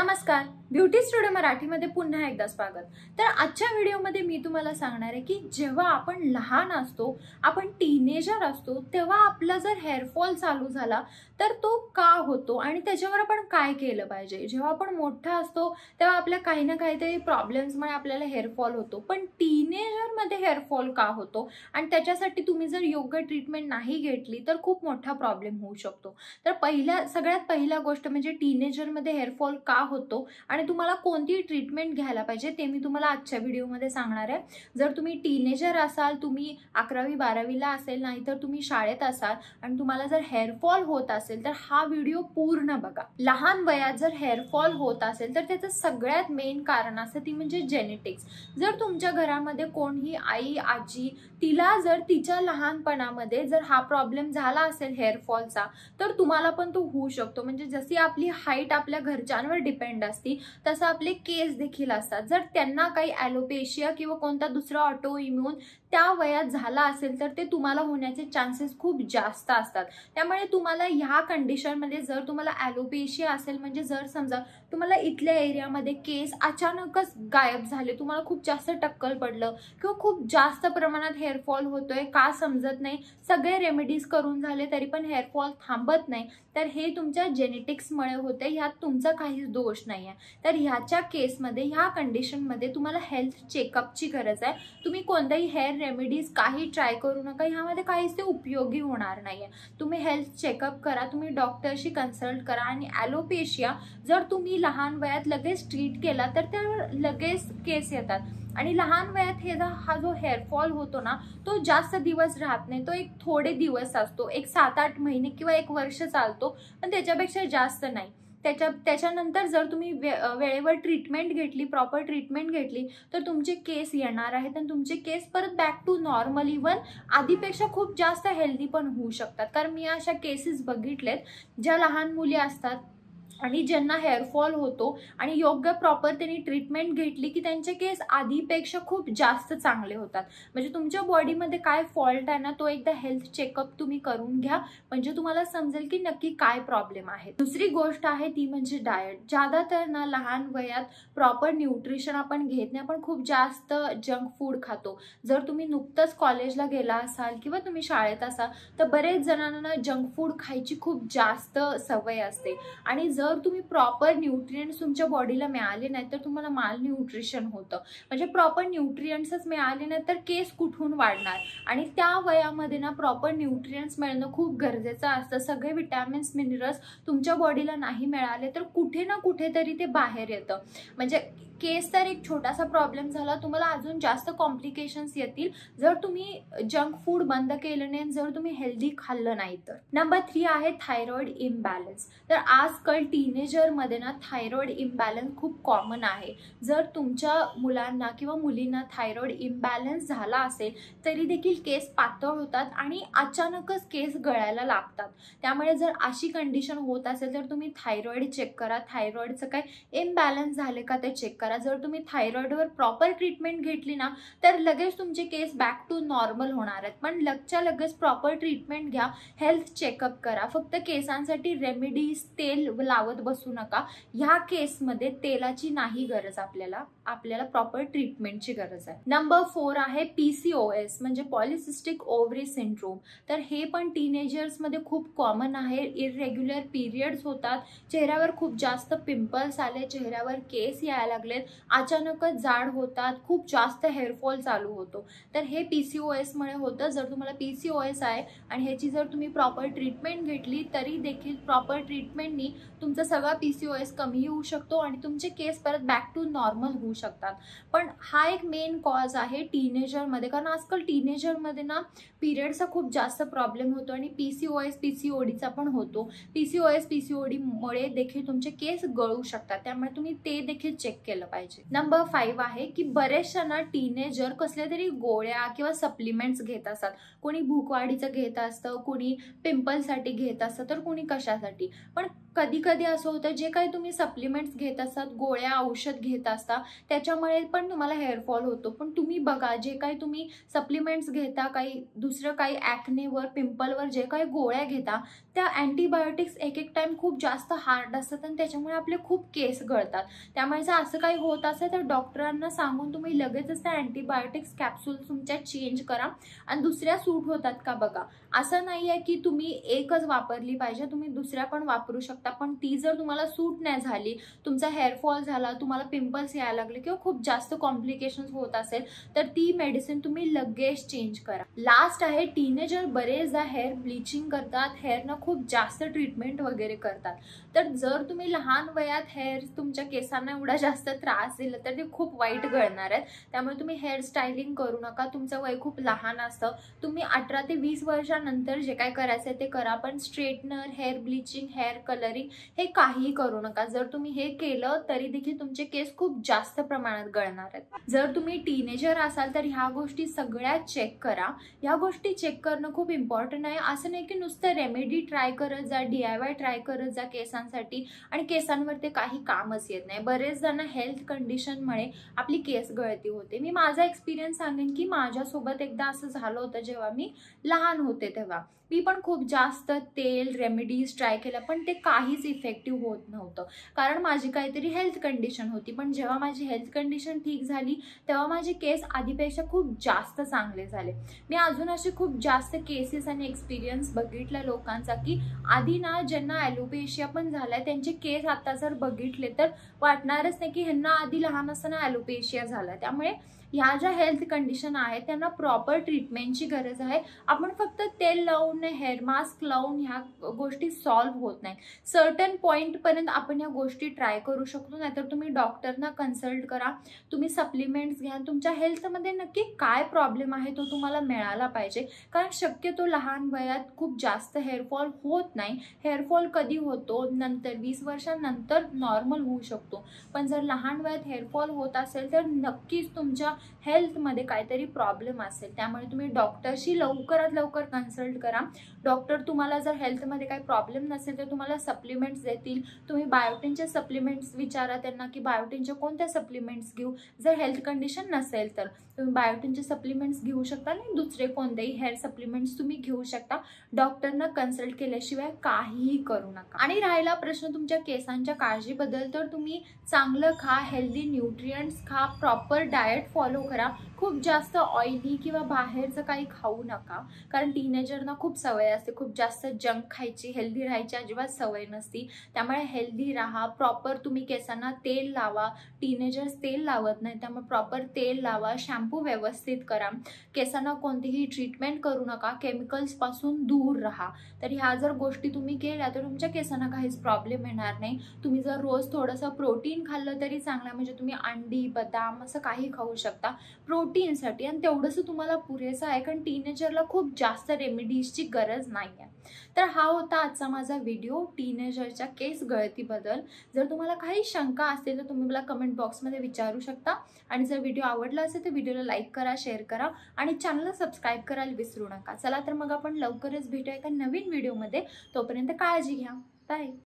नमस्कार, beauty studio मराठीमध्ये पुन्हा एकदा स्वागत। तर आजच्या व्हिडिओमध्ये मी तुम्हाला सांगणार आहे की जेव्हा आपण लहान असतो, आपण टीनेजर असतो, तेव्हा आपला जर हेअर फॉल चालू झाला तर तो का होतो आणि त्याच्यावर आपण काय केलं पाहिजे। जेव्हा आपण मोठा असतो तेव्हा आपल्या काही ना काहीतरी प्रॉब्लेम्समुळे आपल्याला हेअर फॉल होतो, पण टीनेजर मध्ये हेअर फॉल का होतो आणि त्याच्यासाठी तुम्ही जर योग्य ट्रीटमेंट नाही घेतली तर खूप मोठा प्रॉब्लेम होऊ शकतो। तर सगळ्यात पहिला गोष्ट म्हणजे टीनेजर मध्ये हेअर फॉल का होतो आणि तुम्हाला कोणती ट्रीटमेंट घ्यायला पाहिजे ते मी तुम्हाला आजच्या व्हिडिओमध्ये सांगणार आहे। जर तुम्ही टीनेजर असाल, तुम्ही 11वी 12वी ला असेल, नाहीतर तुम्ही शाळेत असाल आणि तुम्हाला जर हेअर फॉल होत असेल तर हा व्हिडिओ पूर्ण बघा। लहान वयात जर हेअर फॉल होत असेल तर त्याचं सगळ्यात मेन कारण असतं ती म्हणजे जेनेटिक्स। जर तुमच्या घरामध्ये कोणी आई आजी तिला जर तिच्या लहानपणामध्ये जर हा प्रॉब्लेम झाला असेल हेअर फॉलचा तर तुम्हाला पण तो होऊ शकतो। म्हणजे जशी आपली हाईट आपल्या घरच्यांवर डिपेंड असते तसं आपले केस देखील असतात। जर त्यांना काही ॲलोपेशिया किंवा कोणता दुसरा ऑटो इम्यून त्या वयात झाला असेल तर ते तुम्हाला होण्याचे चान्सेस खूप जास्त असतात। त्यामुळे तुम्हाला ह्या कंडिशनमध्ये जर तुम्हाला ॲलोपेशिया असेल, म्हणजे जर समजा तुम्हाला इथल्या एरियामध्ये केस अचानकच गायब झाले, तुम्हाला खूप जास्त टक्कल पडलं किंवा खूप जास्त प्रमाणात हेअर फॉल होतोय का समजत नाही, सगळे रेमेडीज करून झाले तरी पण हेअर फॉल थांबत नाही, तर हे तुमच्या जेनेटिक्समुळे होते, ह्यात तुमचा काहीच दोष नाही आहे। तर ह्याच्या केसमध्ये ह्या कंडिशनमध्ये तुम्हाला हेल्थ चेकअपची गरज आहे। तुम्ही कोणत्याही हेअर रेमेडीज काही ट्राय करू नका, ह्यामध्ये काहीच ते उपयोगी होणार नाहीये। तुम्ही हेल्थ चेकअप करा, तुम्ही डॉक्टरशी कन्सल्ट करा आणि ॲलोपेशिया जर तुम्ही लहान वयात लगेच ट्रीट केला तर त्यावर लगेच केस येतात आणि लहान वयात हा जो हेअर फॉल होतो ना तो जास्त दिवस राहत नाही, तो एक थोडे दिवस असतो, एक 7-8 महिने किंवा 1 वर्ष चालतो, पण त्याच्यापेक्षा जास्त नाही। त्याच्यानंतर जर तुम्ही वेळेवर ट्रीटमेंट घेतली, प्रॉपर ट्रीटमेंट घेतली तर तुमचे केस येणार आहेत आणि तुमचे केस परत बॅक टू नॉर्मल, इव्हन आधीपेक्षा खूप जास्त हेल्दी पण होऊ शकतात। कारण मी अशा केसेस बघितलेत ज्या लहान मुली असतात आणि ज्यांना हेअर फॉल होतो आणि योग्य प्रॉपर त्यांनी ट्रीटमेंट घेतली की त्यांचे केस आधीपेक्षा खूप जास्त चांगले होतात। म्हणजे तुमच्या बॉडीमध्ये काय फॉल्ट आहे ना तो एकदा हेल्थ चेकअप तुम्ही करून घ्या, म्हणजे तुम्हाला समजेल की नक्की काय प्रॉब्लेम आहे। दुसरी गोष्ट आहे ती म्हणजे डाएट। ज्यादातर ना लहान वयात प्रॉपर न्यूट्रिशन आपण घेत नाही, आपण खूप जास्त जंक फूड खातो। जर तुम्ही नुकतंच कॉलेजला गेला असाल किंवा तुम्ही शाळेत असाल तर बरेच जणांना जंक फूड खायची खूप जास्त सवय असते आणि जर तुम्ही प्रॉपर न्यूट्रिएंट्स तुमच्या बॉडीला मिळाले नाही तर तुम्हाला माल न्यूट्रिशन होतं। म्हणजे प्रॉपर न्यूट्रिएंट्सच मिळाले नाही तर केस कुठून वाढणार आणि त्या वयामध्ये ना प्रॉपर न्यूट्रिएंट्स मिळणं खूप गरजेचं असतं। सगळे विटॅमिन्स मिनरल्स तुमच्या बॉडीला नाही मिळाले तर कुठे ना कुठेतरी ते बाहेर येतं। म्हणजे केस तर एक छोटासा प्रॉब्लेम झाला, तुम्हाला अजून जास्त कॉम्प्लिकेशन्स येतील जर तुम्ही जंक फूड बंद केलं नाही, जर तुम्ही हेल्दी खाल्लं नाही तर। नंबर 3 आहे थायरॉइड इम्बॅलन्स। तर आजकाल टीनेजरमध्ये ना थायरॉइड इम्बॅलन्स खूप कॉमन आहे। जर तुमच्या मुलांना किंवा मुलींना थायरॉइड इम्बॅलन्स झाला असेल तरी देखील केस पातळ होतात आणि अचानकच केस गळायला लागतात। त्यामुळे जर अशी कंडिशन होत असेल तर तुम्ही थायरॉइड चेक करा, थायरॉइडचं काय इम्बॅलन्स झाले का ते चेक करा। जर तुम्ही थायरॉइडवर प्रॉपर ट्रीटमेंट घेतली ना तर लगेच तुमचे केस बॅक टू नॉर्मल होणार आहेत, पण लगच्या लगेच प्रॉपर ट्रीटमेंट घ्या, हेल्थ चेकअप करा। फक्त केसांसाठी रेमेडीज तेल लावत बसू नका, ह्या केसमध्ये तेलाची नाही गरज, आपल्याला प्रॉपर ट्रीटमेंटची गरज आहे। नंबर 4 आहे PCOS म्हणजे पॉलिसिस्टिक ओव्हरी सिंड्रोम। तर हे पण टीनेजर्स मध्ये खूप कॉमन आहे। इरेग्युलर पीरियड्स होतात, चेहऱ्यावर खूप जास्त पिंपल्स आले, चेहऱ्यावर केस यायला लागलेत, अचानकच जाड होतात, खूप जास्त हेअरफॉल चालू होतो, तर हे PCOS मुळे होतं। जर तुम्हाला PCOS आहे आणि ह्याची जर तुम्ही प्रॉपर ट्रीटमेंट घेतली तरी देखील प्रॉपर ट्रीटमेंटनी तुमचा सगळा PCOS कमी होऊ शकतो आणि तुमचे केस परत बॅक टू नॉर्मल होऊ शकतात। पण हा एक मेन कॉज आहे टीनेजरमध्ये, कारण आजकाल टीनेजरमध्ये ना पिरियडचा खूप जास्त प्रॉब्लेम होतो आणि PCOS PCODचा पण होतो। PCOS PCOD मुळे देखील तुमचे केस गळू शकतात, त्यामुळे तुम्ही ते देखील चेक केलं पाहिजे। नंबर 5 आहे की बरेचशा टीनेजर कसल्या तरी गोळ्या किंवा सप्लिमेंट्स घेत असतात। कोणी भूकवाढीचं घेत असतं, कोणी पिंपलसाठी घेत असतं, तर कोणी कशासाठी। पण कधी कधी असं होतं, जे काही तुम्ही सप्लिमेंट्स घेत असतात, गोळ्या औषध घेत असता, त्याच्यामुळे पण तुम्हाला हेअरफॉल होतो. पण तुम्ही बघा, जे काही तुम्ही सप्लिमेंट्स घेता, काही दुसरं काही ॲक्नेवर, पिंपलवर जे काही गोळ्या घेता, त्या अँटीबायोटिक्स एक एक टाइम खूप जास्त हार्ड असतात आणि त्याच्यामुळे आपले खूप केस गळतात. त्यामुळे जर असं काही होत असेल तर डॉक्टरांना सांगून तुम्ही लगेचच त्या अँटीबायोटिक्स कॅप्सूल तुमच्या चेंज करा आणि दुसऱ्या सूट होतात का बघा. असं नाही आहे की तुम्ही एकच वापरली पाहिजे, तुम्ही दुसऱ्या पण वापरू शकता. पण ती जर तुम्हाला सूट नाही झाली, तुमचा हेअरफॉल झाला, तुम्हाला पिंपल्स यायला लागले किंवा खूप जास्त कॉम्प्लिकेशन्स होत असेल, तर ती मेडिसिन तुम्ही लगेच चेंज करा. लास्ट आहे, टीनेजर बरेचदा हेअर ब्लिचिंग करतात, हेअरनं खूप जास्त ट्रीटमेंट वगैरे करतात. तर जर तुम्ही लहान वयात हेअर तुमच्या केसांना एवढा जास्त त्रास दिला तर ते खूप वाईट गळणार आहेत. त्यामुळे तुम्ही हेअर स्टायलिंग करू नका. तुमचं वय खूप लहान असतं. तुम्ही 18 ते 20 वर्षानंतर जे काय करायचं आहे ते करा. पण straightener, hair bleaching, hair colouring हे काहीही करू नका. जर तुम्ही हे केलं तरी देखील तुमचे केस खूप जास्त प्रमाणात गळणार आहेत. जर तुम्ही टीनेजर असाल तर ह्या गोष्टी सगळ्या चेक करा. या गोष्टी चेक करणं खूप इम्पॉर्टंट आहे. असं नाही की नुसतं रेमेडी ट्राय करत जा, DIY ट्राय करत जा केसांसाठी आणि केसांवर ते काही कामच येत नाही. बरेच जण हेल्थ कंडिशनमुळे आपली केस गळती होते. मी माझा एक्सपिरियन्स सांगेन की माझ्यासोबत एकदा असं झालं होतं जेव्हा मी लहान होते. तेव्हा मी पण खूप जास्त तेल रेमेडीज ट्राय केल्या, पण ते काहीच इफेक्टिव्ह होत नव्हतं, कारण माझी काहीतरी हेल्थ कंडिशन होती. पण जेव्हा माझी हेल्थ कंडिशन ठीक झाली तेव्हा माझे केस आधीपेक्षा खूप जास्त चांगले झाले. मी अजून असे खूप जास्त केसेस आणि एक्सपिरियन्स बघितल्या लोकांचा की आधी ना ज्यांना ॲलोपेशिया पण झालाय त्यांचे केस आता जर बघितले तर वाटणारच नाही की ह्यांना आधी लहान असताना ॲलोपेशिया झाला. त्यामुळे ह्या ज्या हेल्थ कंडिशन आहेत त्यांना प्रॉपर ट्रीटमेंटची गरज आहे. आपण फक्त तेल लावून, हेअर मास्क लावून ह्या गोष्टी सॉल्व्ह होत नाही. सर्टन पॉईंटपर्यंत आपण ह्या गोष्टी ट्राय करू शकतो. नाहीतर तुम्ही डॉक्टरना कन्सल्ट करा, तुम्ही सप्लिमेंट्स घ्या. तुमच्या हेल्थमध्ये नक्की काय प्रॉब्लेम आहे तो तुम्हाला मिळाला पाहिजे, कारण शक्यतो लहान वयात खूप जास्त हेअरफॉल होत नाही. हेअरफॉल कधी होतो, नंतर 20 वर्षांनंतर नॉर्मल होऊ शकतो. पण जर लहान वयात हेअरफॉल होत असेल तर नक्कीच तुमच्या हेल्थमध्ये काहीतरी प्रॉब्लेम असेल. त्यामुळे तुम्ही डॉक्टरशी लवकरात लवकर कन्सल्ट करा. डॉक्टर तुम्हाला जर हेल्थमध्ये काही प्रॉब्लेम नसेल तर तुम्हाला सप्लिमेंट्स देतील. तुम्ही बायोटिनचे सप्लिमेंट्स विचारा त्यांना की बायोटिनच्या कोणत्या सप्लिमेंट्स घेऊ. जर हेल्थ कंडिशन नसेल तर तुम्ही बायोटिनचे सप्लिमेंट्स घेऊ शकता आणि दुसरे कोणतेही हेअर सप्लिमेंट्स तुम्ही घेऊ शकता. डॉक्टरना कन्सल्ट केल्याशिवाय काहीही करू नका. आणि राहिला प्रश्न तुमच्या केसांच्या काळजीबद्दल, तर तुम्ही चांगलं खा, हेल्दी न्यूट्रिएंट्स खा, प्रॉपर डाएट फॉलो करा. खूप जास्त ऑइली किंवा बाहेरचं काही खाऊ नका, कारण टीनेजरना खूप सवय असते खूप जास्त जंक खायची, हेल्दी राहायची अजिबात सवय नसती. त्यामुळे हेल्दी राहा, प्रॉपर तुम्ही केसांना तेल लावा. टीनेजर्स तेल लावत नाही, त्यामुळे प्रॉपर तेल लावा, शॅम्पू व्यवस्थित करा, केसांना कोणतीही ट्रीटमेंट करू नका, केमिकल्सपासून दूर राहा. तर ह्या जर गोष्टी तुम्ही केल्या तर तुमच्या केसांना काहीच प्रॉब्लेम येणार नाही. तुम्ही जर रोज थोडंसं प्रोटीन खाल्लं तरी चांगलं, म्हणजे तुम्ही अंडी, बदाम असं काही खाऊ शकता प्रोटीनसाठी, आणि तेवढंसं तुम्हाला पुरेसं आहे, कारण टीनेजरला खूप जास्त रेमेडीजची गरज नाही आहे. तर हा होता आजचा माझा व्हिडिओ टीनेजरच्या केस गळतीबद्दल. जर तुम्हाला काही शंका असतील तर तुम्ही मला कमेंट बॉक्समध्ये विचारू शकता. आणि जर व्हिडिओ आवडला असेल तर व्हिडिओला लाईक करा, शेअर करा आणि चॅनलला सबस्क्राईब करायला विसरू नका. चला तर मग आपण लवकरच भेटूया एका नवीन व्हिडिओमध्ये. तोपर्यंत काळजी घ्या. बाय.